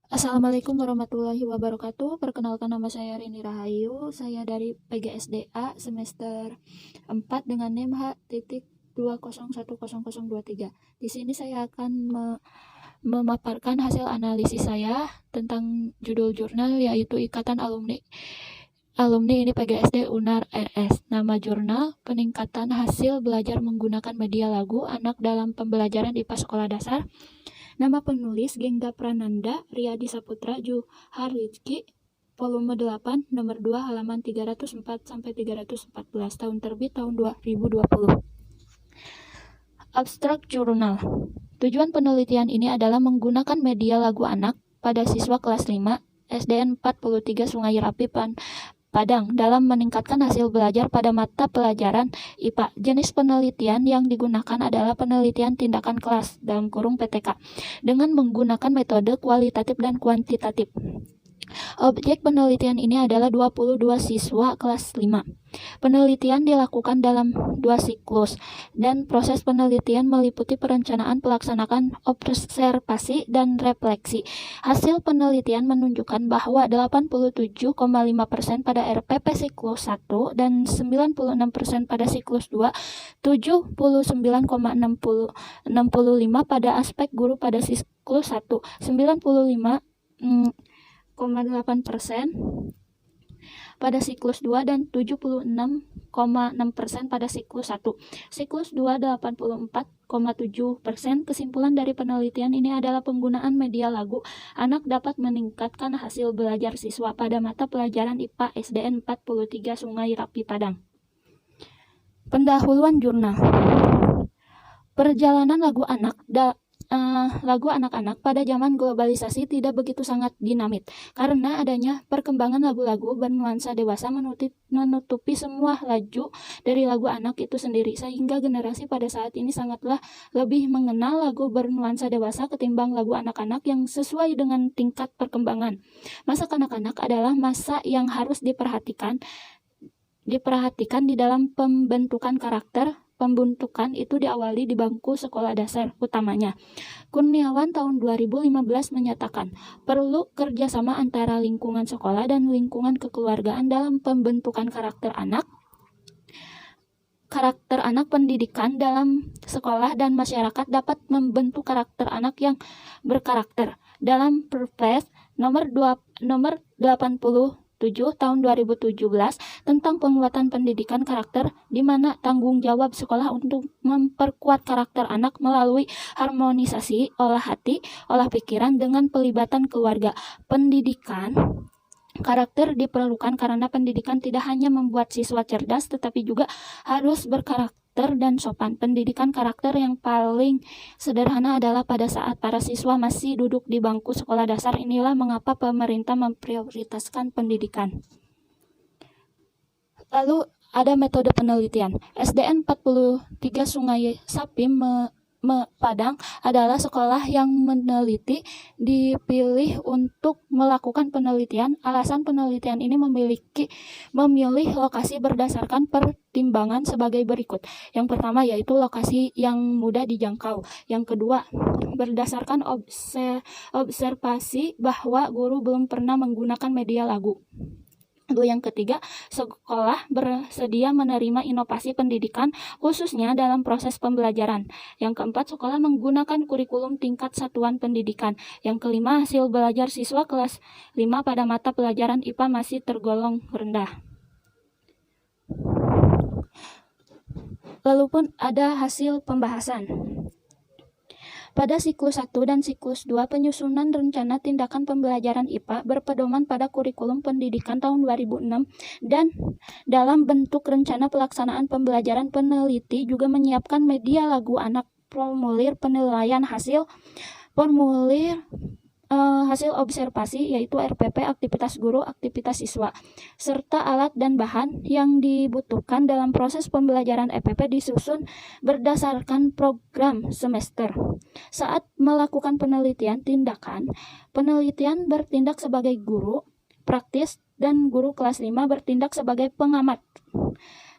Assalamualaikum warahmatullahi wabarakatuh. Perkenalkan, nama saya Rini Rahayu. Saya dari PGSDA semester 4 dengan NIM H.2010023. Di sini saya akan memaparkan hasil analisis saya tentang judul jurnal, yaitu Ikatan Alumni ini PGSD UNAR RS. Nama jurnal, Peningkatan Hasil Belajar Menggunakan Media Lagu Anak dalam Pembelajaran IPA Sekolah Dasar. Nama penulis Gengga Prananda, Riyadi Saputra, Juhar Rizky, volume 8, nomor 2, halaman 304-314, tahun terbit tahun 2020. Abstrak jurnal. Tujuan penelitian ini adalah menggunakan media lagu anak pada siswa kelas 5 SDN 43 Sungai Rapi, Padang dalam meningkatkan hasil belajar pada mata pelajaran IPA. Jenis penelitian yang digunakan adalah penelitian tindakan kelas (PTK) dengan menggunakan metode kualitatif dan kuantitatif. Objek penelitian ini adalah 22 siswa kelas 5. Penelitian dilakukan dalam 2 siklus, dan proses penelitian meliputi perencanaan, pelaksanaan, observasi, dan refleksi. Hasil penelitian menunjukkan bahwa 87,5% pada RPP siklus 1 dan 96% pada siklus 2, 79,65 pada aspek guru pada siklus 1, 95,8% pada siklus 2 dan 76,6% pada siklus 1. Siklus 2 84,7%. Kesimpulan dari penelitian ini adalah penggunaan media lagu anak dapat meningkatkan hasil belajar siswa pada mata pelajaran IPA SDN 43 Sungai Rapi, Padang. Pendahuluan jurnal. Perjalanan lagu anak-anak pada zaman globalisasi tidak begitu sangat dinamit, karena adanya perkembangan lagu-lagu bernuansa dewasa menutupi semua laju dari lagu anak itu sendiri, sehingga generasi pada saat ini sangatlah lebih mengenal lagu bernuansa dewasa ketimbang lagu anak-anak yang sesuai dengan tingkat perkembangan. Masa kanak-kanak adalah masa yang harus diperhatikan di dalam pembentukan karakter. Pembentukan itu diawali di bangku sekolah dasar utamanya. Kurniawan tahun 2015 menyatakan, perlu kerjasama antara lingkungan sekolah dan lingkungan kekeluargaan dalam pembentukan karakter anak. Pendidikan dalam sekolah dan masyarakat dapat membentuk karakter anak yang berkarakter. Dalam Perpres nomor 87 tahun 2017 tentang penguatan pendidikan karakter, di mana tanggung jawab sekolah untuk memperkuat karakter anak melalui harmonisasi olah hati, olah pikiran dengan pelibatan keluarga. Pendidikan karakter diperlukan karena pendidikan tidak hanya membuat siswa cerdas, tetapi juga harus berkarakter dan sopan. Pendidikan karakter yang paling sederhana adalah pada saat para siswa masih duduk di bangku sekolah dasar. Inilah mengapa pemerintah memprioritaskan pendidikan. Lalu ada metode penelitian. SDN 43 Sungai Sapi, Padang adalah sekolah yang meneliti dipilih untuk melakukan penelitian. Alasan penelitian ini memilih lokasi berdasarkan pertimbangan sebagai berikut. Yang pertama yaitu lokasi yang mudah dijangkau. Yang kedua, berdasarkan observasi bahwa guru belum pernah menggunakan media lagu. Lalu yang ketiga, sekolah bersedia menerima inovasi pendidikan khususnya dalam proses pembelajaran. Yang keempat, sekolah menggunakan kurikulum tingkat satuan pendidikan. Yang kelima, hasil belajar siswa kelas 5 pada mata pelajaran IPA masih tergolong rendah. Lalu pun ada hasil pembahasan. Pada siklus 1 dan siklus 2, penyusunan rencana tindakan pembelajaran IPA berpedoman pada kurikulum pendidikan tahun 2006, dan dalam bentuk rencana pelaksanaan pembelajaran, peneliti juga menyiapkan media lagu anak, formulir penilaian hasil observasi yaitu RPP, aktivitas guru, aktivitas siswa, serta alat dan bahan yang dibutuhkan dalam proses pembelajaran. EPP disusun berdasarkan program semester. Saat melakukan penelitian penelitian bertindak sebagai guru praktis dan guru kelas 5 bertindak sebagai pengamat.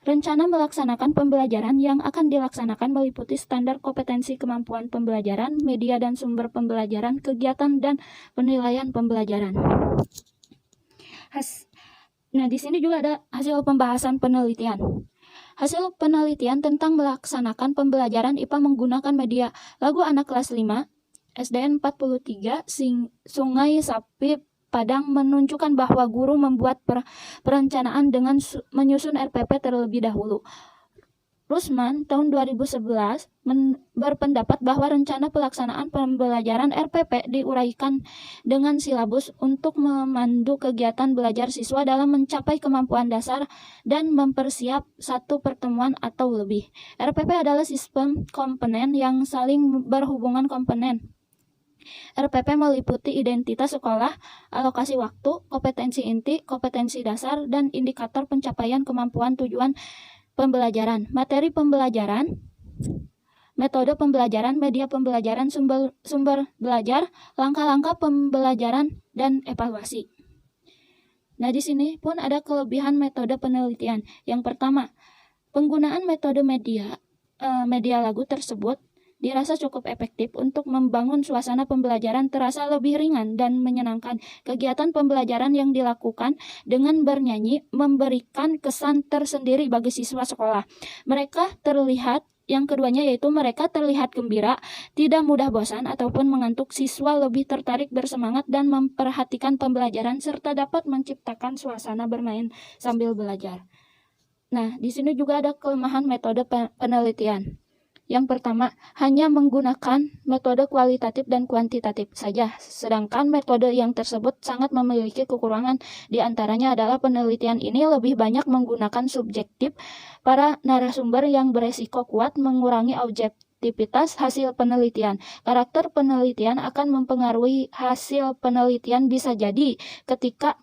Rencana melaksanakan pembelajaran yang akan dilaksanakan meliputi standar kompetensi kemampuan pembelajaran, media dan sumber pembelajaran, kegiatan dan penilaian pembelajaran. Nah, di sini juga ada hasil pembahasan penelitian. Hasil penelitian tentang melaksanakan pembelajaran IPA menggunakan media lagu anak kelas 5, SDN 43, Sungai Sapi, Padang menunjukkan bahwa guru membuat perencanaan dengan menyusun RPP terlebih dahulu. Rusman tahun 2011 berpendapat bahwa rencana pelaksanaan pembelajaran RPP diuraikan dengan silabus untuk memandu kegiatan belajar siswa dalam mencapai kemampuan dasar dan mempersiap satu pertemuan atau lebih. RPP adalah sistem komponen yang saling berhubungan komponen. RPP meliputi identitas sekolah, alokasi waktu, kompetensi inti, kompetensi dasar, dan indikator pencapaian kemampuan tujuan pembelajaran, materi pembelajaran, metode pembelajaran, media pembelajaran, sumber belajar, langkah-langkah pembelajaran, dan evaluasi. Nah, di sini pun ada kelebihan metode penelitian. Yang pertama, penggunaan metode media lagu tersebut dirasa cukup efektif untuk membangun suasana pembelajaran terasa lebih ringan dan menyenangkan. Kegiatan pembelajaran yang dilakukan dengan bernyanyi memberikan kesan tersendiri bagi siswa sekolah. Yang keduanya yaitu mereka terlihat gembira, tidak mudah bosan ataupun mengantuk. Siswa lebih tertarik, bersemangat, dan memperhatikan pembelajaran serta dapat menciptakan suasana bermain sambil belajar. Nah, di sini juga ada kelemahan metode penelitian. Yang pertama, hanya menggunakan metode kualitatif dan kuantitatif saja, sedangkan metode yang tersebut sangat memiliki kekurangan. Di antaranya adalah penelitian ini lebih banyak menggunakan subjektif para narasumber yang beresiko kuat mengurangi objektivitas hasil penelitian. Karakter penelitian akan mempengaruhi hasil penelitian, bisa jadi ketika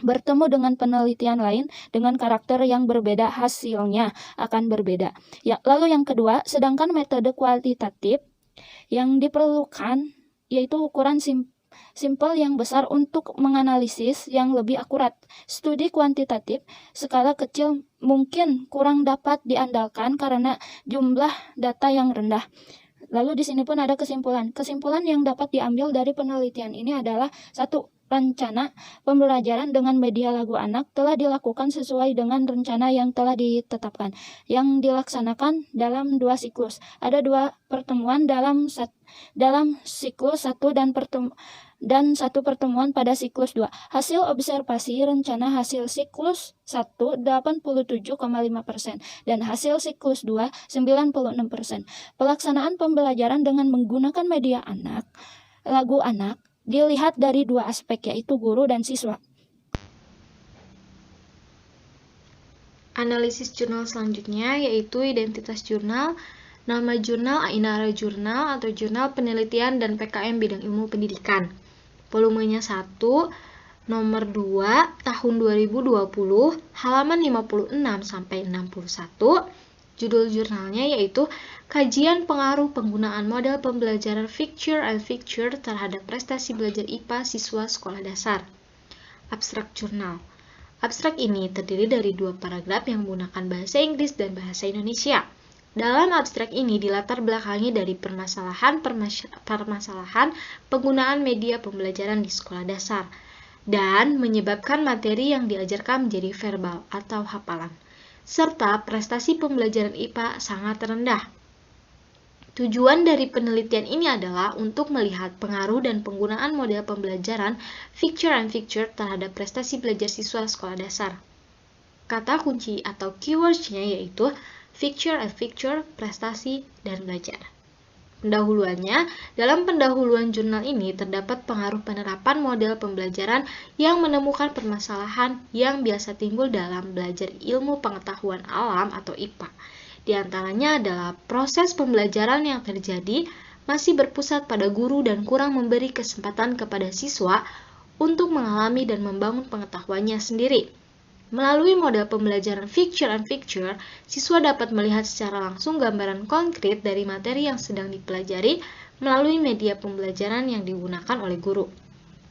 bertemu dengan penelitian lain dengan karakter yang berbeda, hasilnya akan berbeda. Ya, lalu yang kedua, sedangkan metode kualitatif yang diperlukan yaitu ukuran simpel yang besar untuk menganalisis yang lebih akurat. Studi kuantitatif skala kecil mungkin kurang dapat diandalkan karena jumlah data yang rendah. Lalu di sini pun ada kesimpulan. Kesimpulan yang dapat diambil dari penelitian ini adalah: 1. Rencana pembelajaran dengan media lagu anak telah dilakukan sesuai dengan rencana yang telah ditetapkan, yang dilaksanakan dalam 2 siklus. Ada 2 pertemuan dalam siklus 1 dan 1 pertemuan pada siklus 2. Hasil observasi rencana hasil siklus 1 87,5% dan hasil siklus 2 96%. Pelaksanaan pembelajaran dengan menggunakan media lagu anak dilihat dari 2 aspek, yaitu guru dan siswa. Analisis jurnal selanjutnya yaitu identitas jurnal, nama jurnal, ainara jurnal atau jurnal penelitian dan PKM bidang ilmu pendidikan. Volumenya 1, nomor 2, tahun 2020, halaman 56 sampai 61. Judul jurnalnya yaitu Kajian Pengaruh Penggunaan Model Pembelajaran Picture and Picture terhadap Prestasi Belajar IPA Siswa Sekolah Dasar. Abstrak jurnal. Abstrak ini terdiri dari 2 paragraf yang menggunakan bahasa Inggris dan bahasa Indonesia. Dalam abstrak ini dilatar belakangi dari permasalahan penggunaan media pembelajaran di sekolah dasar dan menyebabkan materi yang diajarkan menjadi verbal atau hafalan, serta prestasi pembelajaran IPA sangat rendah. Tujuan dari penelitian ini adalah untuk melihat pengaruh dan penggunaan model pembelajaran picture and picture terhadap prestasi belajar siswa sekolah dasar. Kata kunci atau keywords-nya yaitu picture and picture, prestasi, dan belajar. Pendahuluannya, dalam pendahuluan jurnal ini terdapat pengaruh penerapan model pembelajaran yang menemukan permasalahan yang biasa timbul dalam belajar ilmu pengetahuan alam atau IPA. Di antaranya adalah proses pembelajaran yang terjadi masih berpusat pada guru dan kurang memberi kesempatan kepada siswa untuk mengalami dan membangun pengetahuannya sendiri. Melalui model pembelajaran picture and picture, siswa dapat melihat secara langsung gambaran konkret dari materi yang sedang dipelajari melalui media pembelajaran yang digunakan oleh guru.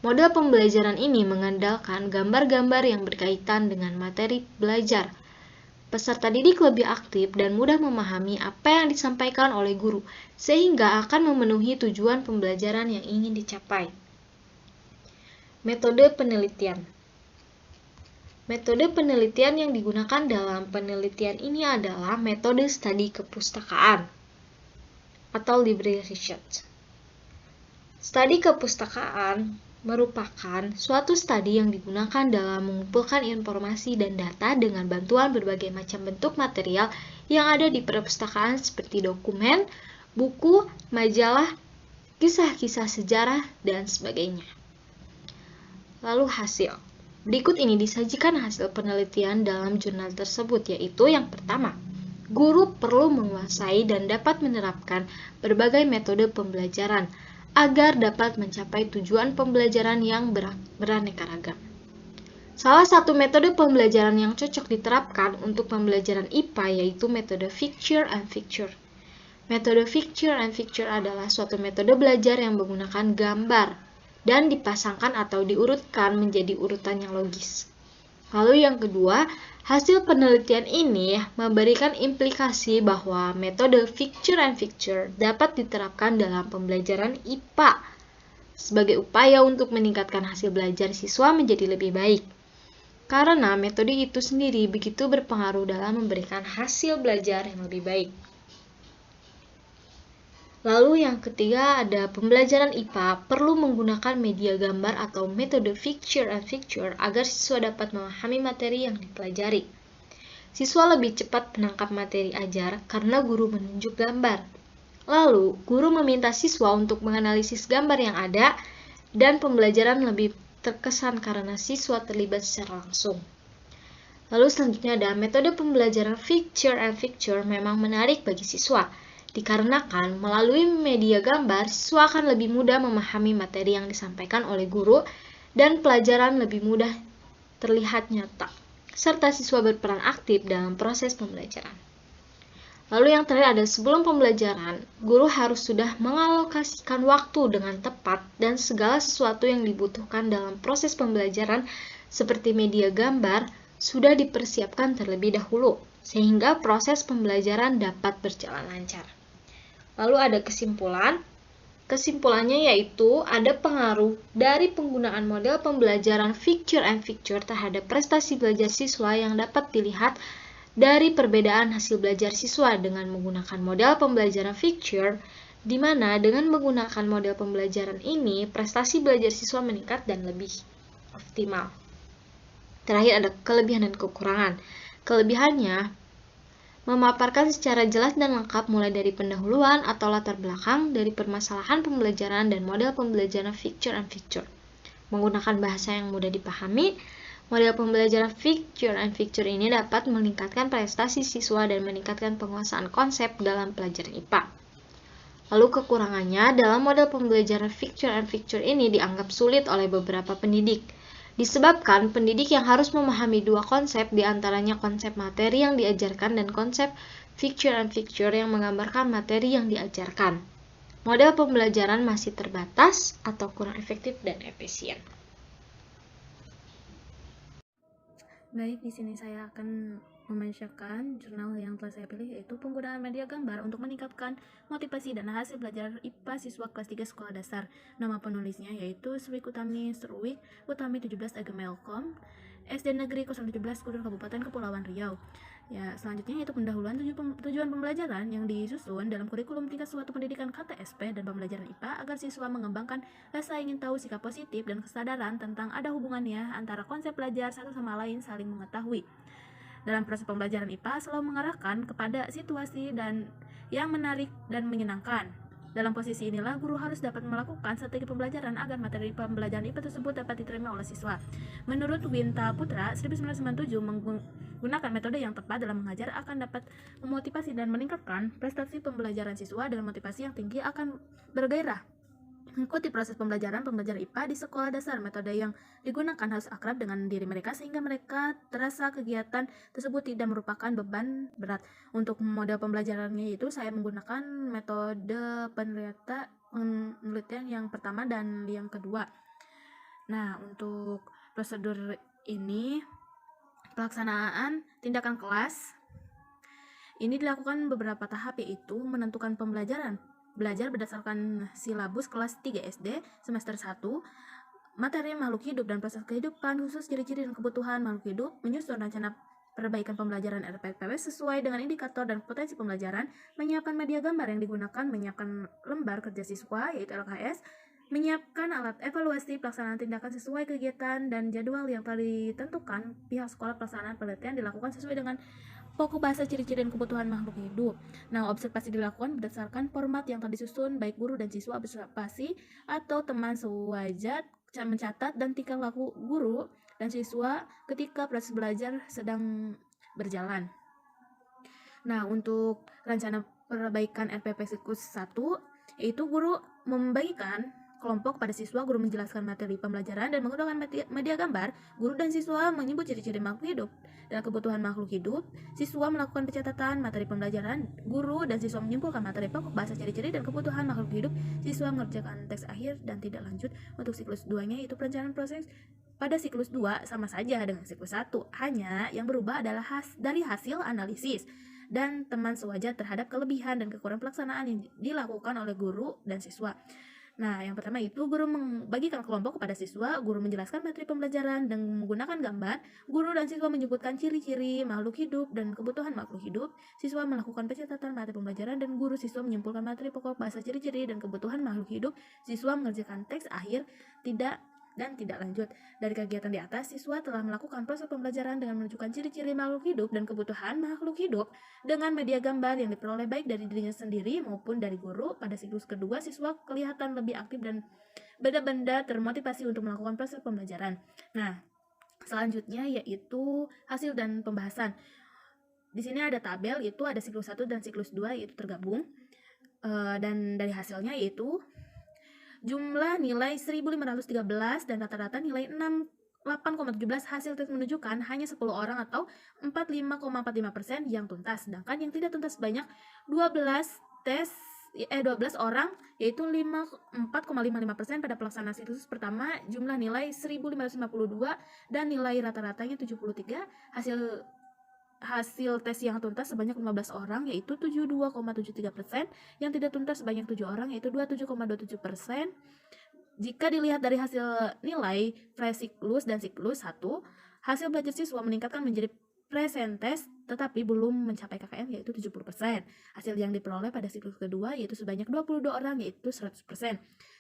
Model pembelajaran ini mengandalkan gambar-gambar yang berkaitan dengan materi belajar. Peserta didik lebih aktif dan mudah memahami apa yang disampaikan oleh guru, sehingga akan memenuhi tujuan pembelajaran yang ingin dicapai. Metode penelitian. Metode penelitian yang digunakan dalam penelitian ini adalah metode studi kepustakaan atau library research. Studi kepustakaan merupakan suatu studi yang digunakan dalam mengumpulkan informasi dan data dengan bantuan berbagai macam bentuk material yang ada di perpustakaan seperti dokumen, buku, majalah, kisah-kisah sejarah, dan sebagainya. Lalu hasil. Berikut ini disajikan hasil penelitian dalam jurnal tersebut, yaitu yang pertama, guru perlu menguasai dan dapat menerapkan berbagai metode pembelajaran agar dapat mencapai tujuan pembelajaran yang beraneka ragam. Salah satu metode pembelajaran yang cocok diterapkan untuk pembelajaran IPA yaitu metode Picture and Picture. Metode Picture and Picture adalah suatu metode belajar yang menggunakan gambar dan dipasangkan atau diurutkan menjadi urutan yang logis. Lalu yang kedua, hasil penelitian ini memberikan implikasi bahwa metode Picture and Picture dapat diterapkan dalam pembelajaran IPA sebagai upaya untuk meningkatkan hasil belajar siswa menjadi lebih baik. Karena metode itu sendiri begitu berpengaruh dalam memberikan hasil belajar yang lebih baik. Lalu yang ketiga ada pembelajaran IPA perlu menggunakan media gambar atau metode Picture and Picture agar siswa dapat memahami materi yang dipelajari. Siswa lebih cepat menangkap materi ajar karena guru menunjuk gambar. Lalu, guru meminta siswa untuk menganalisis gambar yang ada dan pembelajaran lebih terkesan karena siswa terlibat secara langsung. Lalu selanjutnya ada metode pembelajaran Picture and Picture memang menarik bagi siswa. Dikarenakan melalui media gambar, siswa akan lebih mudah memahami materi yang disampaikan oleh guru dan pelajaran lebih mudah terlihat nyata, serta siswa berperan aktif dalam proses pembelajaran. Lalu yang terakhir ada sebelum pembelajaran, guru harus sudah mengalokasikan waktu dengan tepat dan segala sesuatu yang dibutuhkan dalam proses pembelajaran seperti media gambar sudah dipersiapkan terlebih dahulu, sehingga proses pembelajaran dapat berjalan lancar. Lalu ada kesimpulan. Kesimpulannya yaitu ada pengaruh dari penggunaan model pembelajaran Picture and Picture terhadap prestasi belajar siswa yang dapat dilihat dari perbedaan hasil belajar siswa dengan menggunakan model pembelajaran Picture, di mana dengan menggunakan model pembelajaran ini, prestasi belajar siswa meningkat dan lebih optimal. Terakhir ada kelebihan dan kekurangan. Kelebihannya, memaparkan secara jelas dan lengkap mulai dari pendahuluan atau latar belakang dari permasalahan pembelajaran dan model pembelajaran Picture and Picture. Menggunakan bahasa yang mudah dipahami, model pembelajaran Picture and Picture ini dapat meningkatkan prestasi siswa dan meningkatkan penguasaan konsep dalam pelajaran IPA. Lalu kekurangannya, dalam model pembelajaran Picture and Picture ini dianggap sulit oleh beberapa pendidik. Disebabkan pendidik yang harus memahami dua konsep, diantaranya konsep materi yang diajarkan dan konsep Picture and Picture yang menggambarkan materi yang diajarkan. Model pembelajaran masih terbatas atau kurang efektif dan efisien. Baik, di sini saya akan membacakan jurnal yang telah saya pilih, yaitu penggunaan media gambar untuk meningkatkan motivasi dan hasil belajar IPA siswa kelas 3 sekolah dasar. Nama penulisnya yaitu Sri Utami Serwik, Utami 17 Agemelkom, SD Negeri 017 Kudur Kabupaten Kepulauan Riau. Ya, selanjutnya yaitu pendahuluan tujuan pembelajaran yang disusun dalam kurikulum tingkat suatu pendidikan KTSP dan pembelajaran IPA agar siswa mengembangkan rasa ingin tahu, sikap positif, dan kesadaran tentang ada hubungannya antara konsep belajar satu sama lain saling mengetahui. Dalam proses pembelajaran IPA selalu mengarahkan kepada situasi dan yang menarik dan menyenangkan. Dalam posisi inilah guru harus dapat melakukan strategi pembelajaran agar materi pembelajaran IPA tersebut dapat diterima oleh siswa. Menurut Winta Putra 1997, menggunakan metode yang tepat dalam mengajar akan dapat memotivasi dan meningkatkan prestasi pembelajaran siswa dan motivasi yang tinggi akan bergairah mengikuti proses pembelajaran IPA di sekolah dasar. Metode yang digunakan harus akrab dengan diri mereka sehingga mereka terasa kegiatan tersebut tidak merupakan beban berat. Untuk model pembelajarannya itu saya menggunakan metode penelitian yang pertama dan yang kedua. Nah, untuk prosedur ini pelaksanaan tindakan kelas Ini dilakukan beberapa tahap, yaitu menentukan pembelajaran. Belajar berdasarkan silabus kelas 3 SD semester 1, materi makhluk hidup dan proses kehidupan, khusus ciri-ciri dan kebutuhan makhluk hidup, menyusun rencana perbaikan pembelajaran RPPW sesuai dengan indikator dan potensi pembelajaran, menyiapkan media gambar yang digunakan, menyiapkan lembar kerja siswa yaitu LKS, menyiapkan alat evaluasi pelaksanaan tindakan sesuai kegiatan dan jadwal yang telah ditentukan. Pihak sekolah pelaksanaan penelitian dilakukan sesuai dengan pokok bahasa ciri-ciri dan kebutuhan makhluk hidup. Nah, observasi dilakukan berdasarkan format yang telah disusun, baik guru dan siswa observasi atau teman sewajat mencatat dan tingkah laku guru dan siswa ketika proses belajar sedang berjalan. Nah, untuk rencana perbaikan RPP siklus 1, yaitu guru membagikan kelompok pada siswa, guru menjelaskan materi pembelajaran dan menggunakan media gambar, guru dan siswa menyebut ciri-ciri makhluk hidup dan kebutuhan makhluk hidup, siswa melakukan pencatatan materi pembelajaran, guru dan siswa menyimpulkan materi pokok bahasa ciri-ciri dan kebutuhan makhluk hidup, siswa mengerjakan teks akhir dan tidak lanjut. Untuk siklus 2-nya itu perencanaan proses pada siklus 2 sama saja dengan siklus 1, hanya yang berubah adalah dari hasil analisis dan teman sewajar terhadap kelebihan dan kekurangan pelaksanaan yang dilakukan oleh guru dan siswa. Nah, yang pertama itu guru membagikan kelompok kepada siswa, guru menjelaskan materi pembelajaran dan menggunakan gambar, guru dan siswa menyebutkan ciri-ciri makhluk hidup dan kebutuhan makhluk hidup, siswa melakukan pencatatan materi pembelajaran dan guru siswa menyimpulkan materi pokok bahasa ciri-ciri dan kebutuhan makhluk hidup, siswa mengerjakan teks akhir tidak lanjut. Dari kegiatan di atas, siswa telah melakukan proses pembelajaran dengan menunjukkan ciri-ciri makhluk hidup dan kebutuhan makhluk hidup dengan media gambar yang diperoleh baik dari dirinya sendiri maupun dari guru. Pada siklus kedua, siswa kelihatan lebih aktif dan benar-benar termotivasi untuk melakukan proses pembelajaran. Nah, selanjutnya yaitu hasil dan pembahasan. Di sini ada tabel, itu ada siklus 1 dan siklus 2 yaitu tergabung. Dan dari hasilnya yaitu jumlah nilai 1513 dan rata-rata nilai 8,17. Hasil tes menunjukkan hanya 10 orang atau 45,45% yang tuntas, sedangkan yang tidak tuntas sebanyak 12 orang yaitu 4,55% pada pelaksanaan siklus pertama. Jumlah nilai 1552 dan nilai rata-ratanya 73. Hasil tes yang tuntas sebanyak 15 orang yaitu 72,73%, yang tidak tuntas sebanyak 7 orang yaitu 27,27%. Jika dilihat dari hasil nilai presiklus dan siklus 1, hasil belajar siswa meningkatkan menjadi presentes tetapi belum mencapai KKM yaitu 70%. Hasil yang diperoleh pada siklus kedua yaitu sebanyak 22 orang yaitu 100%.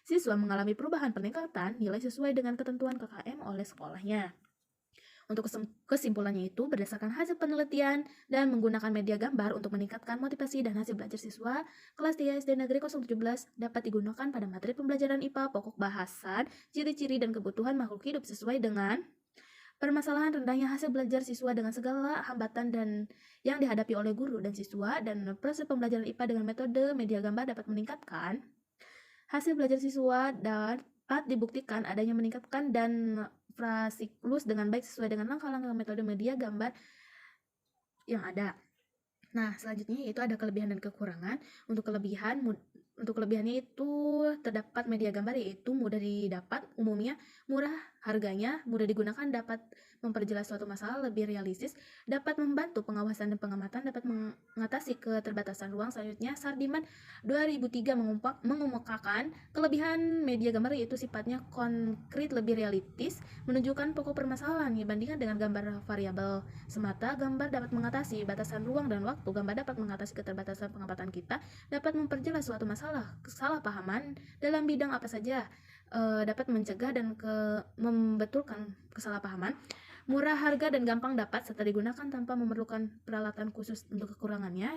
Siswa mengalami perubahan peningkatan nilai sesuai dengan ketentuan KKM oleh sekolahnya. Untuk kesimpulannya itu, berdasarkan hasil penelitian dan menggunakan media gambar untuk meningkatkan motivasi dan hasil belajar siswa, kelas 3 SD Negeri 017 dapat digunakan pada materi pembelajaran IPA, pokok bahasan, ciri-ciri dan kebutuhan makhluk hidup sesuai dengan permasalahan rendahnya hasil belajar siswa dengan segala hambatan dan yang dihadapi oleh guru dan siswa, dan proses pembelajaran IPA dengan metode media gambar dapat meningkatkan hasil belajar siswa dan dapat dibuktikan adanya meningkatkan dan prasiklus dengan baik sesuai dengan langkah-langkah metode media gambar yang ada. Nah, selanjutnya yaitu ada kelebihan dan kekurangan. Untuk kelebihannya itu terdapat media gambar yaitu mudah didapat, umumnya murah harganya, mudah digunakan, dapat memperjelas suatu masalah lebih realistis, dapat membantu pengawasan dan pengamatan, dapat mengatasi keterbatasan ruang. Selanjutnya, Sardiman 2003 mengemukakan kelebihan media gambar yaitu sifatnya konkret, lebih realistis, menunjukkan pokok permasalahan dibandingkan dengan gambar variabel semata. Gambar dapat mengatasi batasan ruang dan waktu, gambar dapat mengatasi keterbatasan pengamatan kita, dapat memperjelas suatu masalah, kesalahpahaman dalam bidang apa saja, dapat mencegah dan membetulkan kesalahpahaman, murah harga dan gampang dapat serta digunakan tanpa memerlukan peralatan khusus. Untuk kekurangannya,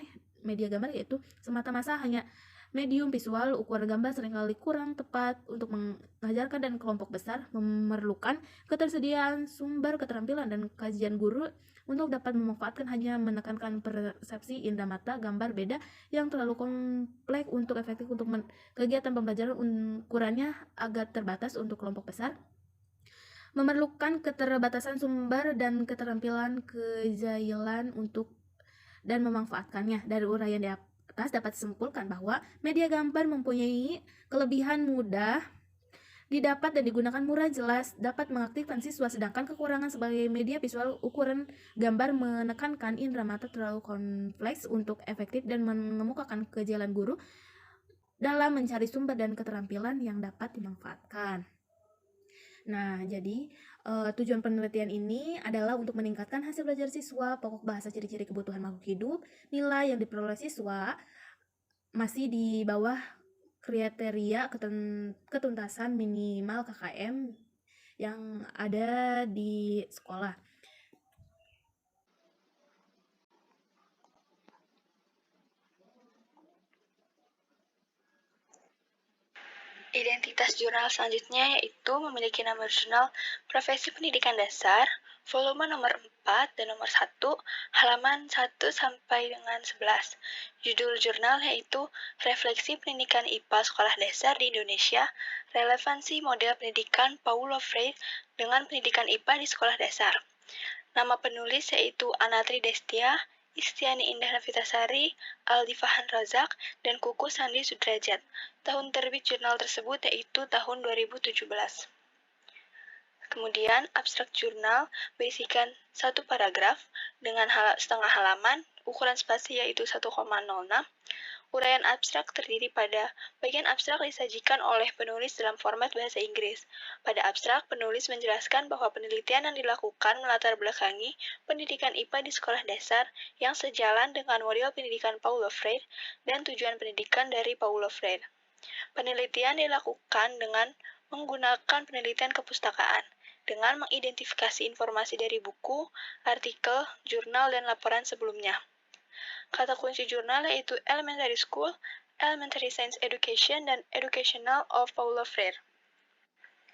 media gambar yaitu semata-mata hanya medium visual, ukuran gambar seringkali kurang tepat untuk mengajarkan dan kelompok besar, memerlukan ketersediaan sumber keterampilan dan kajian guru untuk dapat memanfaatkan, hanya menekankan persepsi indera mata. Gambar beda yang terlalu kompleks untuk efektif untuk kegiatan pembelajaran, ukurannya agak terbatas untuk kelompok besar, memerlukan keterbatasan sumber dan keterampilan kejailan untuk dan memanfaatkannya. Dari uraian di atas dapat disimpulkan bahwa media gambar mempunyai kelebihan mudah didapat dan digunakan murah, jelas, dapat mengaktifkan siswa, sedangkan kekurangan sebagai media visual ukuran gambar menekankan indera mata terlalu kompleks untuk efektif dan mengemukakan kejalan guru dalam mencari sumber dan keterampilan yang dapat dimanfaatkan. Nah, jadi tujuan penelitian ini adalah untuk meningkatkan hasil belajar siswa, pokok bahasa ciri-ciri kebutuhan makhluk hidup, nilai yang diperoleh siswa masih di bawah kriteria ketuntasan minimal KKM yang ada di sekolah. Identitas jurnal selanjutnya yaitu memiliki nama jurnal Profesi Pendidikan Dasar, volume nomor 4 dan nomor 1, halaman 1 sampai dengan 11. Judul jurnal yaitu Refleksi Pendidikan IPA Sekolah Dasar di Indonesia, Relevansi Model Pendidikan Paulo Freire dengan Pendidikan IPA di Sekolah Dasar. Nama penulis yaitu Anatri Destia, Istiani Indah Nafitasari, Aldi Fahan Razak, dan Kuku Sandi Sudrajat. Tahun terbit jurnal tersebut yaitu tahun 2017. Kemudian, abstrak jurnal berisikan satu paragraf dengan setengah halaman, ukuran spasi yaitu 1,06. Uraian abstrak terdiri pada bagian abstrak disajikan oleh penulis dalam format bahasa Inggris. Pada abstrak, penulis menjelaskan bahwa penelitian yang dilakukan melatar belakangi pendidikan IPA di sekolah dasar yang sejalan dengan model pendidikan Paulo Freire dan tujuan pendidikan dari Paulo Freire. Penelitian dilakukan dengan menggunakan penelitian kepustakaan, dengan mengidentifikasi informasi dari buku, artikel, jurnal, dan laporan sebelumnya. Kata kunci jurnal yaitu Elementary School, Elementary Science Education, dan Educational of Paulo Freire.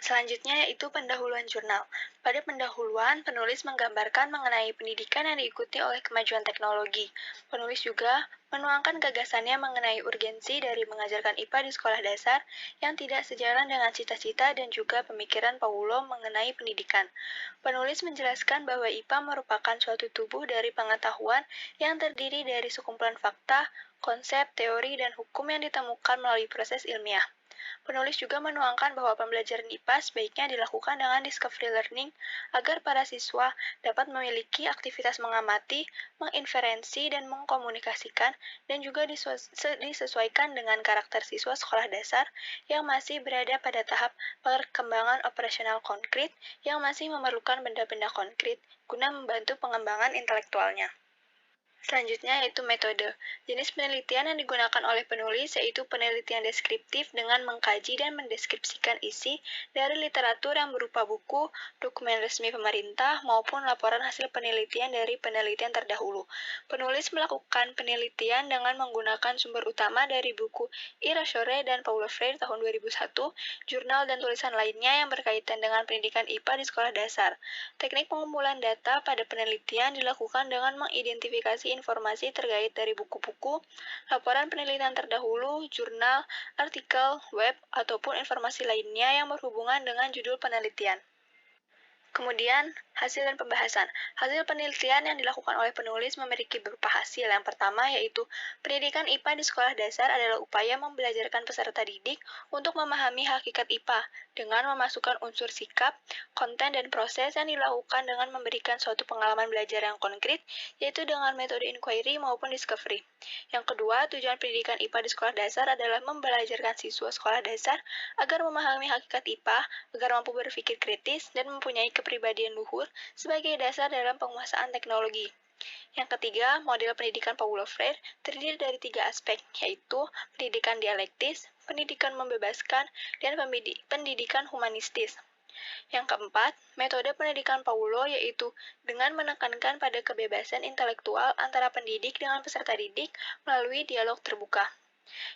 Selanjutnya yaitu pendahuluan jurnal. Pada pendahuluan, penulis menggambarkan mengenai pendidikan yang diikuti oleh kemajuan teknologi. Penulis juga menuangkan gagasannya mengenai urgensi dari mengajarkan IPA di sekolah dasar yang tidak sejalan dengan cita-cita dan juga pemikiran Paulo mengenai pendidikan. Penulis menjelaskan bahwa IPA merupakan suatu tubuh dari pengetahuan yang terdiri dari sekumpulan fakta, konsep, teori, dan hukum yang ditemukan melalui proses ilmiah. Penulis juga menuangkan bahwa pembelajaran IPA sebaiknya dilakukan dengan discovery learning agar para siswa dapat memiliki aktivitas mengamati, menginferensi, dan mengkomunikasikan, dan juga disesuaikan dengan karakter siswa sekolah dasar yang masih berada pada tahap perkembangan operasional konkret yang masih memerlukan benda-benda konkret guna membantu pengembangan intelektualnya. Selanjutnya yaitu metode. Jenis penelitian yang digunakan oleh penulis yaitu penelitian deskriptif dengan mengkaji dan mendeskripsikan isi dari literatur yang berupa buku, dokumen resmi pemerintah, maupun laporan hasil penelitian dari penelitian terdahulu. Penulis melakukan penelitian dengan menggunakan sumber utama dari buku Irassore dan Paulo Freire tahun 2001, jurnal dan tulisan lainnya yang berkaitan dengan pendidikan IPA di sekolah dasar. Teknik pengumpulan data pada penelitian dilakukan dengan mengidentifikasi informasi terkait dari buku-buku, laporan penelitian terdahulu, jurnal, artikel, web, ataupun informasi lainnya yang berhubungan dengan judul penelitian. Kemudian, hasil dan pembahasan. Hasil penelitian yang dilakukan oleh penulis memiliki beberapa hasil. Yang pertama yaitu, pendidikan IPA di sekolah dasar adalah upaya membelajarkan peserta didik untuk memahami hakikat IPA dengan memasukkan unsur sikap, konten, dan proses yang dilakukan dengan memberikan suatu pengalaman belajar yang konkret, yaitu dengan metode inquiry maupun discovery. Yang kedua, tujuan pendidikan IPA di sekolah dasar adalah membelajarkan siswa sekolah dasar agar memahami hakikat IPA, agar mampu berpikir kritis, dan mempunyai kepribadian luhur sebagai dasar dalam penguasaan teknologi. Yang ketiga, model pendidikan Paulo Freire terdiri dari 3 aspek, yaitu pendidikan dialektis, pendidikan membebaskan, dan pendidikan humanistis. Yang keempat, metode pendidikan Paulo yaitu dengan menekankan pada kebebasan intelektual antara pendidik dengan peserta didik melalui dialog terbuka.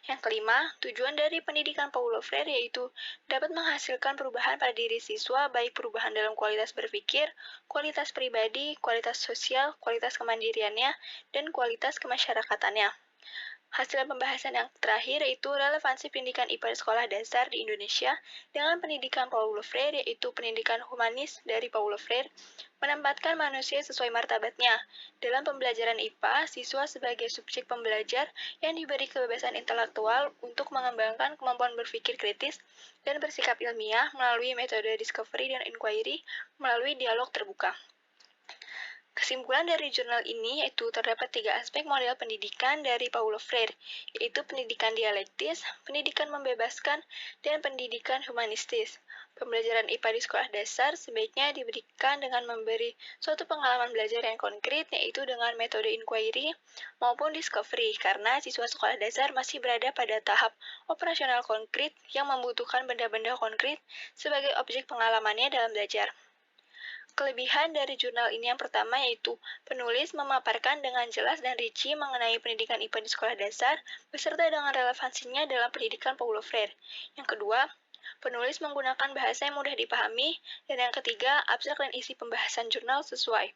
Yang kelima, tujuan dari pendidikan Paulo Freire yaitu dapat menghasilkan perubahan pada diri siswa, baik perubahan dalam kualitas berpikir, kualitas pribadi, kualitas sosial, kualitas kemandiriannya, dan kualitas kemasyarakatannya. Hasil pembahasan yang terakhir yaitu relevansi pendidikan IPA di sekolah dasar di Indonesia dengan pendidikan Paulo Freire, yaitu pendidikan humanis dari Paulo Freire, menempatkan manusia sesuai martabatnya. Dalam pembelajaran IPA, siswa sebagai subjek pembelajar yang diberi kebebasan intelektual untuk mengembangkan kemampuan berpikir kritis dan bersikap ilmiah melalui metode discovery dan inquiry melalui dialog terbuka. Kesimpulan dari jurnal ini yaitu terdapat 3 aspek model pendidikan dari Paulo Freire, yaitu pendidikan dialektis, pendidikan membebaskan, dan pendidikan humanistis. Pembelajaran IPA di sekolah dasar sebaiknya diberikan dengan memberi suatu pengalaman belajar yang konkret, yaitu dengan metode inquiry maupun discovery, karena siswa sekolah dasar masih berada pada tahap operasional konkret yang membutuhkan benda-benda konkret sebagai objek pengalamannya dalam belajar. Kelebihan dari jurnal ini yang pertama yaitu penulis memaparkan dengan jelas dan rinci mengenai pendidikan IPA di sekolah dasar beserta dengan relevansinya dalam pendidikan Paulo Freire. Yang kedua, penulis menggunakan bahasa yang mudah dipahami, dan yang ketiga, abstrak dan isi pembahasan jurnal sesuai.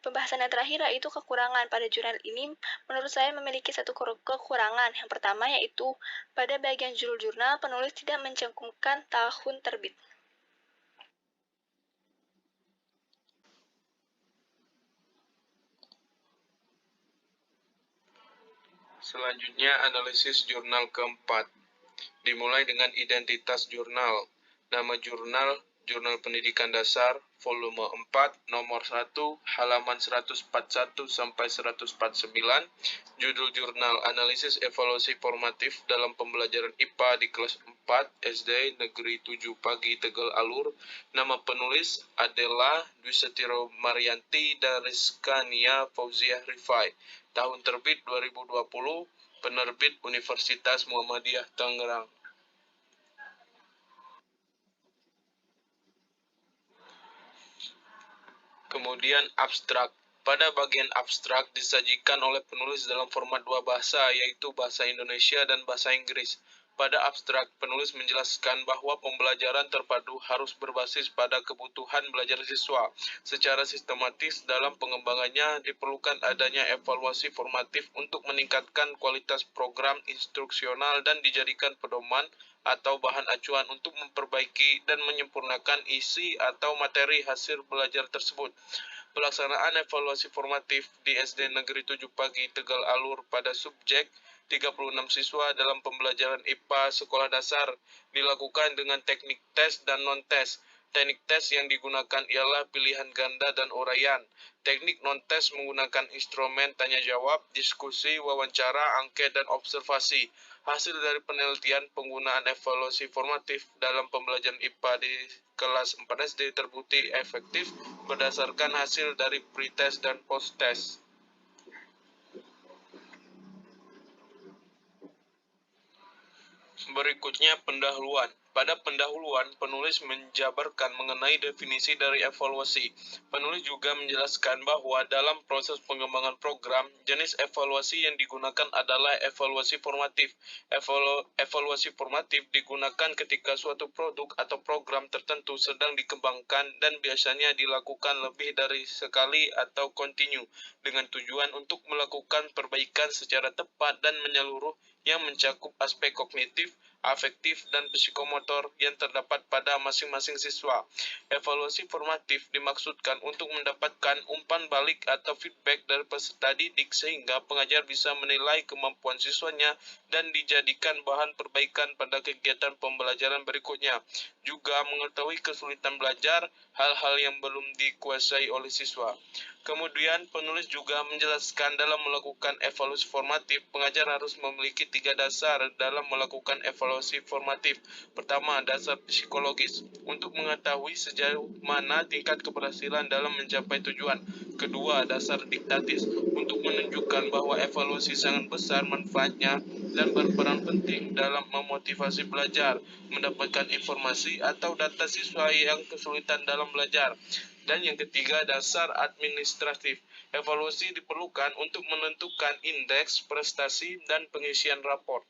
Pembahasan yang terakhir yaitu kekurangan pada jurnal ini menurut saya memiliki satu kekurangan. Yang pertama yaitu pada bagian judul jurnal penulis tidak mencantumkan tahun terbit. Selanjutnya, analisis jurnal keempat. Dimulai dengan identitas jurnal. Nama jurnal, Jurnal Pendidikan Dasar, volume 4, nomor 1, halaman 141 sampai 149. Judul jurnal, Analisis Evaluasi Formatif dalam Pembelajaran IPA di kelas 4 SD Negeri 7 Pagi Tegal Alur. Nama penulis Adela Dwi Setiro Marianti dan Rizkania Fauziah Rifai. Tahun terbit 2020, penerbit Universitas Muhammadiyah Tangerang. Kemudian abstrak. Pada bagian abstrak disajikan oleh penulis dalam format 2 bahasa, yaitu bahasa Indonesia dan bahasa Inggris. Pada abstrak, penulis menjelaskan bahwa pembelajaran terpadu harus berbasis pada kebutuhan belajar siswa. Secara sistematis dalam pengembangannya diperlukan adanya evaluasi formatif untuk meningkatkan kualitas program instruksional dan dijadikan pedoman atau bahan acuan untuk memperbaiki dan menyempurnakan isi atau materi hasil belajar tersebut. Pelaksanaan evaluasi formatif di SD Negeri 7 Pagi Tegal Alur pada subjek 36 siswa dalam pembelajaran IPA sekolah dasar dilakukan dengan teknik tes dan non-tes. Teknik tes yang digunakan ialah pilihan ganda dan uraian. Teknik non-tes menggunakan instrumen tanya-jawab, diskusi, wawancara, angket, dan observasi. Hasil dari penelitian penggunaan evaluasi formatif dalam pembelajaran IPA di kelas 4 SD terbukti efektif berdasarkan hasil dari pre-test dan post-test. Berikutnya pendahuluan. Pada pendahuluan, penulis menjabarkan mengenai definisi dari evaluasi. Penulis juga menjelaskan bahwa dalam proses pengembangan program, jenis evaluasi yang digunakan adalah evaluasi formatif. Evaluasi formatif digunakan ketika suatu produk atau program tertentu sedang dikembangkan dan biasanya dilakukan lebih dari sekali atau kontinu dengan tujuan untuk melakukan perbaikan secara tepat dan menyeluruh yang mencakup aspek kognitif, afektif, dan psikomotor yang terdapat pada masing-masing siswa. Evaluasi formatif dimaksudkan untuk mendapatkan umpan balik atau feedback dari peserta didik sehingga pengajar bisa menilai kemampuan siswanya dan dijadikan bahan perbaikan pada kegiatan pembelajaran berikutnya. Juga mengetahui kesulitan belajar, hal-hal yang belum dikuasai oleh siswa. Kemudian penulis juga menjelaskan dalam melakukan evaluasi formatif, pengajar harus memiliki 3 dasar dalam melakukan evaluasi formatif. Pertama, dasar psikologis, untuk mengetahui sejauh mana tingkat keberhasilan dalam mencapai tujuan. Kedua, dasar diktatis, untuk menunjukkan bahwa evaluasi sangat besar manfaatnya dan berperan penting dalam memotivasi belajar, mendapatkan informasi atau data siswa yang kesulitan dalam belajar. Dan yang ketiga, dasar administratif. Evaluasi diperlukan untuk menentukan indeks prestasi dan pengisian rapor.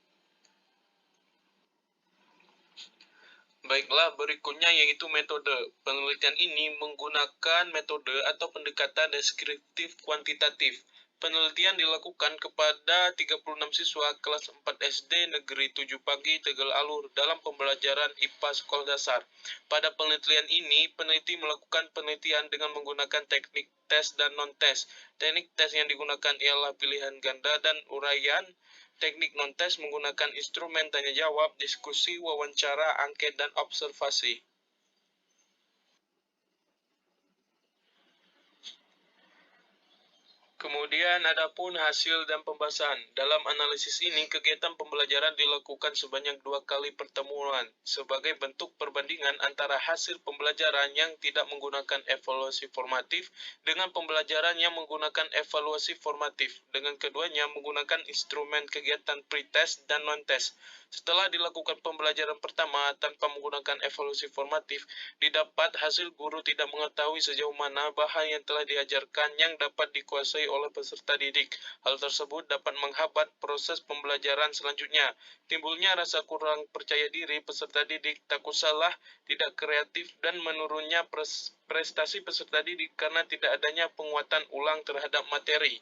Baiklah, berikutnya yaitu metode. Penelitian ini menggunakan metode atau pendekatan deskriptif kuantitatif. Penelitian dilakukan kepada 36 siswa kelas 4 SD Negeri 7 Pagi Tegal Alur dalam pembelajaran IPA sekolah dasar. Pada penelitian ini, peneliti melakukan penelitian dengan menggunakan teknik tes dan non-tes. Teknik tes yang digunakan ialah pilihan ganda dan uraian. Teknik non-tes menggunakan instrumen tanya jawab, diskusi, wawancara, angket, dan observasi. Kemudian adapun hasil dan pembahasan. Dalam analisis ini, kegiatan pembelajaran dilakukan sebanyak 2 kali pertemuan sebagai bentuk perbandingan antara hasil pembelajaran yang tidak menggunakan evaluasi formatif dengan pembelajaran yang menggunakan evaluasi formatif. Dengan keduanya menggunakan instrumen kegiatan pretest dan non-test. Setelah dilakukan pembelajaran pertama tanpa menggunakan evaluasi formatif, didapat hasil guru tidak mengetahui sejauh mana bahan yang telah diajarkan yang dapat dikuasai oleh peserta didik. Hal tersebut dapat menghambat proses pembelajaran selanjutnya. Timbulnya rasa kurang percaya diri peserta didik, takut salah, tidak kreatif, dan menurunnya prestasi peserta didik karena tidak adanya penguatan ulang terhadap materi.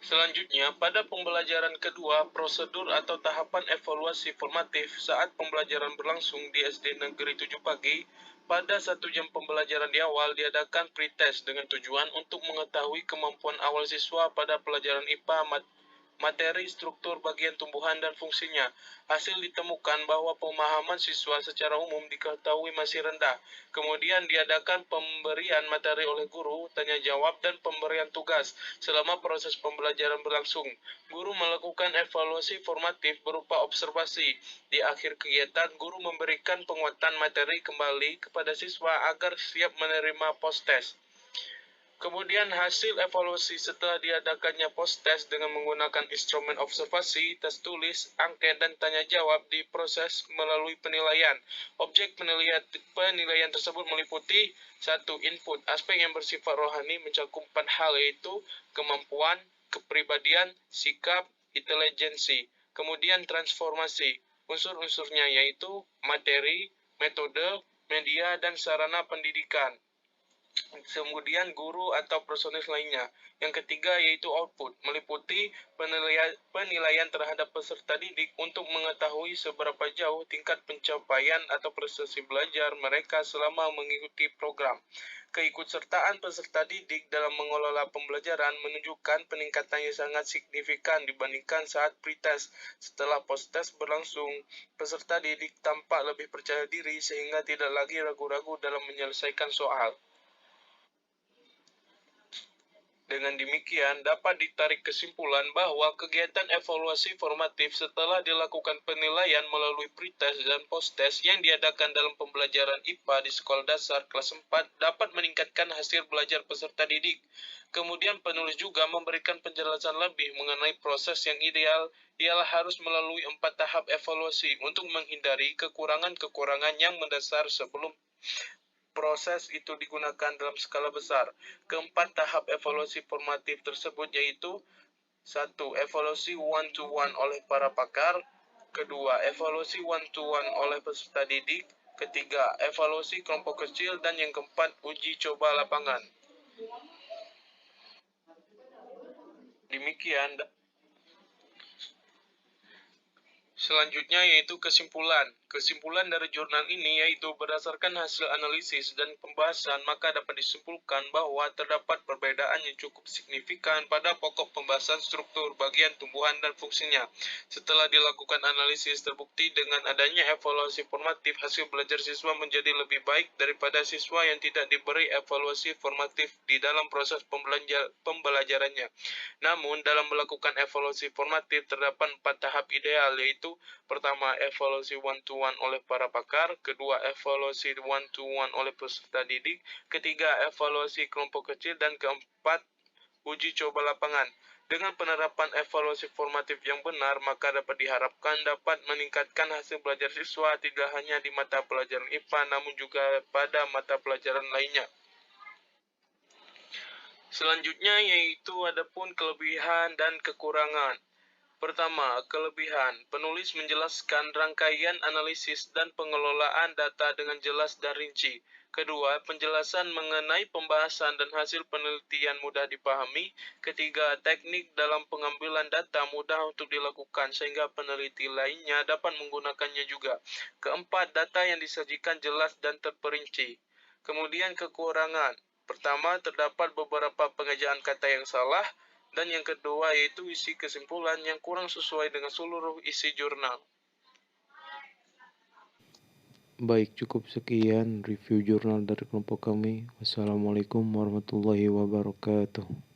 Selanjutnya, pada pembelajaran kedua, prosedur atau tahapan evaluasi formatif saat pembelajaran berlangsung di SD Negeri 7 Pagi, pada 1 jam pembelajaran di awal diadakan pretest dengan tujuan untuk mengetahui kemampuan awal siswa pada pelajaran IPA materi struktur bagian tumbuhan dan fungsinya. Hasil ditemukan bahwa pemahaman siswa secara umum diketahui masih rendah. Kemudian diadakan pemberian materi oleh guru, tanya jawab, dan pemberian tugas. Selama proses pembelajaran berlangsung, guru melakukan evaluasi formatif berupa observasi. Di akhir kegiatan, guru memberikan penguatan materi kembali kepada siswa agar siap menerima post-test. Kemudian hasil evaluasi setelah diadakannya post-test dengan menggunakan instrumen observasi, tes tulis, angket, dan tanya jawab diproses melalui penilaian. Objek penilaian tersebut meliputi 1. Input. Aspek yang bersifat rohani mencakup 4 hal, yaitu kemampuan, kepribadian, sikap, intelijensi. Kemudian transformasi. Unsur-unsurnya yaitu materi, metode, media, dan sarana pendidikan. Kemudian guru atau personil lainnya. Yang ketiga yaitu output, meliputi penilaian terhadap peserta didik untuk mengetahui seberapa jauh tingkat pencapaian atau prestasi belajar mereka selama mengikuti program. Keikutsertaan peserta didik dalam mengelola pembelajaran menunjukkan peningkatan yang sangat signifikan dibandingkan saat pretest. Setelah post-test berlangsung, peserta didik tampak lebih percaya diri sehingga tidak lagi ragu-ragu dalam menyelesaikan soal. Dengan demikian, dapat ditarik kesimpulan bahwa kegiatan evaluasi formatif setelah dilakukan penilaian melalui pretest dan post-test yang diadakan dalam pembelajaran IPA di sekolah dasar kelas 4 dapat meningkatkan hasil belajar peserta didik. Kemudian penulis juga memberikan penjelasan lebih mengenai proses yang ideal ialah harus melalui 4 tahap evaluasi untuk menghindari kekurangan-kekurangan yang mendasar sebelum proses itu digunakan dalam skala besar. Keempat tahap evaluasi formatif tersebut yaitu 1. Evaluasi one-to-one oleh para pakar. Kedua, evaluasi one-to-one oleh peserta didik. Ketiga, evaluasi kelompok kecil. Dan yang keempat, uji coba lapangan. Demikian. Selanjutnya yaitu kesimpulan. Kesimpulan dari jurnal ini yaitu berdasarkan hasil analisis dan pembahasan maka dapat disimpulkan bahwa terdapat perbedaan yang cukup signifikan pada pokok pembahasan struktur bagian tumbuhan dan fungsinya. Setelah dilakukan analisis terbukti dengan adanya evaluasi formatif hasil belajar siswa menjadi lebih baik daripada siswa yang tidak diberi evaluasi formatif di dalam proses pembelajarannya. Namun dalam melakukan evaluasi formatif terdapat 4 tahap ideal yaitu pertama, evaluasi one-to-one oleh para pakar. Kedua, evaluasi one-to-one oleh peserta didik. Ketiga, evaluasi kelompok kecil. Dan keempat, uji coba lapangan. Dengan penerapan evaluasi formatif yang benar, maka dapat diharapkan dapat meningkatkan hasil belajar siswa tidak hanya di mata pelajaran IPA, namun juga pada mata pelajaran lainnya. Selanjutnya yaitu adapun kelebihan dan kekurangan. Pertama, kelebihan. Penulis menjelaskan rangkaian analisis dan pengelolaan data dengan jelas dan rinci. Kedua, penjelasan mengenai pembahasan dan hasil penelitian mudah dipahami. Ketiga, teknik dalam pengambilan data mudah untuk dilakukan sehingga peneliti lainnya dapat menggunakannya juga. Keempat, data yang disajikan jelas dan terperinci. Kemudian kekurangan. Pertama, terdapat beberapa pengejaan kata yang salah. Dan yang kedua yaitu isi kesimpulan yang kurang sesuai dengan seluruh isi jurnal. Baik, cukup sekian review jurnal dari kelompok kami. Wassalamualaikum warahmatullahi wabarakatuh.